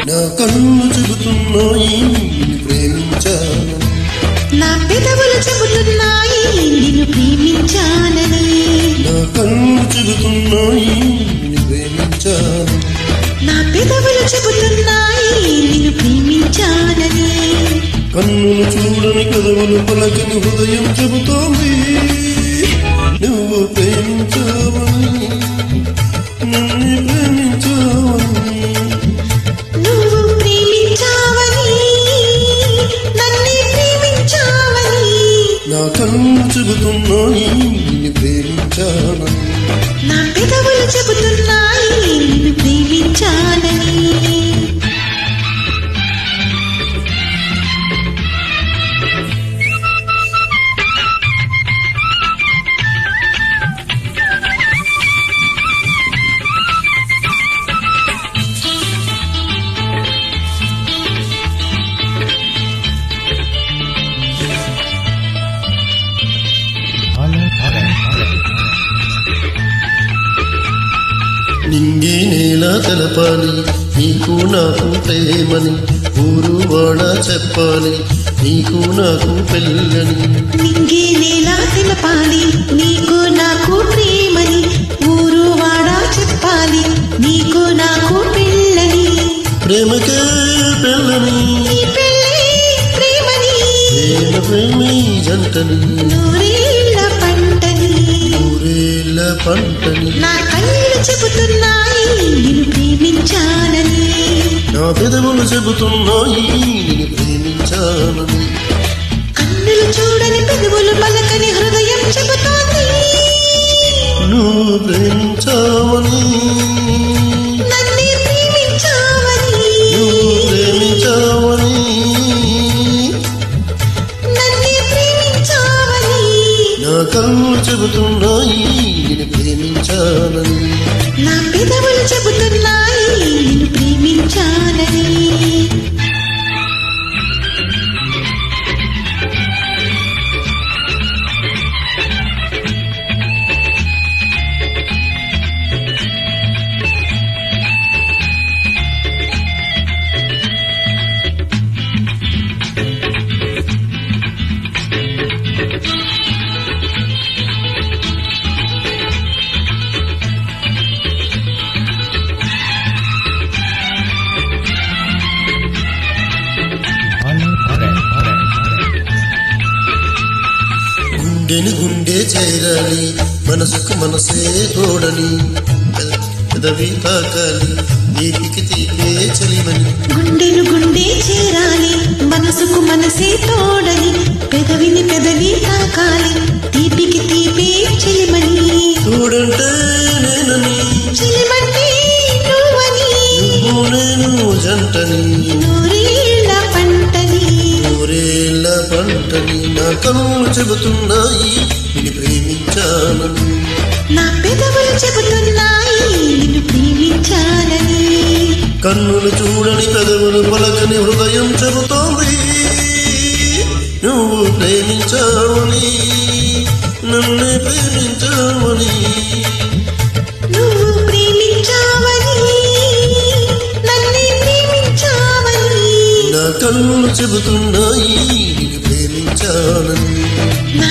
నా కళ్ళు చెబుతున్నాయి ప్రేమించాను, నా పెదవులు చెబుతున్నాయి నిన్ను ప్రేమించానని. నా కళ్ళు చెబుతున్నాయి ప్రేమించాను, నా పెదవులు చెబుతున్నాయి నిన్ను ప్రేమించానని. కన్నులు చూడని కదవులు పలకని హృదయం చెబుతోంది నువ్వు ప్రేమించావని, నన్ను ప్రేమించావని. నువ్వు ప్రేమించావని, నన్ను ప్రేమించావని. నా కన్ను చెబుతున్నాయి ప్రేమించానని, నా పెదవులు చెబుతున్నాయి నిన్ను ప్రేమించానని. నింగి నేల తెలపాలి నీకు నాకు ప్రేమని, ఊరు వాడ చెప్పాలి నీకు నాకు పెళ్ళని. నింగి నేల తెలపాలి నీకు నాకు ప్రేమని, ఊరు వాడ చెప్పాలి నీకు నాకు పెళ్ళని. ప్రేమకే పెళ్ళని, ఈ పెళ్ళి ప్రేమని, ప్రేమ ప్రేమి జంటని, నూరేళ్ల పంటని. ఊరేళ్ళ పంటని. నా కళ్ళు చెబుతున్నాయి నిన్ను ప్రేమించానని, నా పెదవులు చెబుతున్నాయి నిన్ను ప్రేమించానని. కన్నులు చూడని పెదవులు పలకని హృదయం చెబుతోంది నువ్వు ప్రేమించావని, నన్ను ప్రేమించావని. నువ్వు ప్రేమించావని. నన్ను ప్రేమించావని. నా కళ్ళు చెబుతున్నాయి నిన్ను ప్రేమించానని, నా పెదవులు చెబుతున్నాయి నిన్ను ప్రేమించానని. గుండెని గుండె చేరాలి మనసుకు మనసే తోడని, పెదవి తాకాలి నీటికి తీపే చలిమని. గుండెను గుండె చేరాలి మనసుకు మనసే తోడని, పెదవిని పెదవి తాకాలి తీపికి తీపే చెలిమని. తోడంటే నేనని, చెలిమంటే నువ్వని, నువ్వు నేను జంటని, నూరేళ్ల పంటని. ఊరేళ్ళ పంటని. నా కన్నులు చెబుతున్నాయి నిన్ను ప్రేమించానని, నా పెదవులు చెబుతున్నాయి నిన్ను ప్రేమించానని. కన్నులు చూడని పెదవులు పలకని హృదయం చెబుతోంది నువ్వు ప్రేమించావని, నన్ను ప్రేమించావని. నువ్వు ప్రేమించావని, నన్ను ప్రేమించావని. నా కన్నులు చెబుతున్నాయి నిన్ను ప్రేమించానని, నా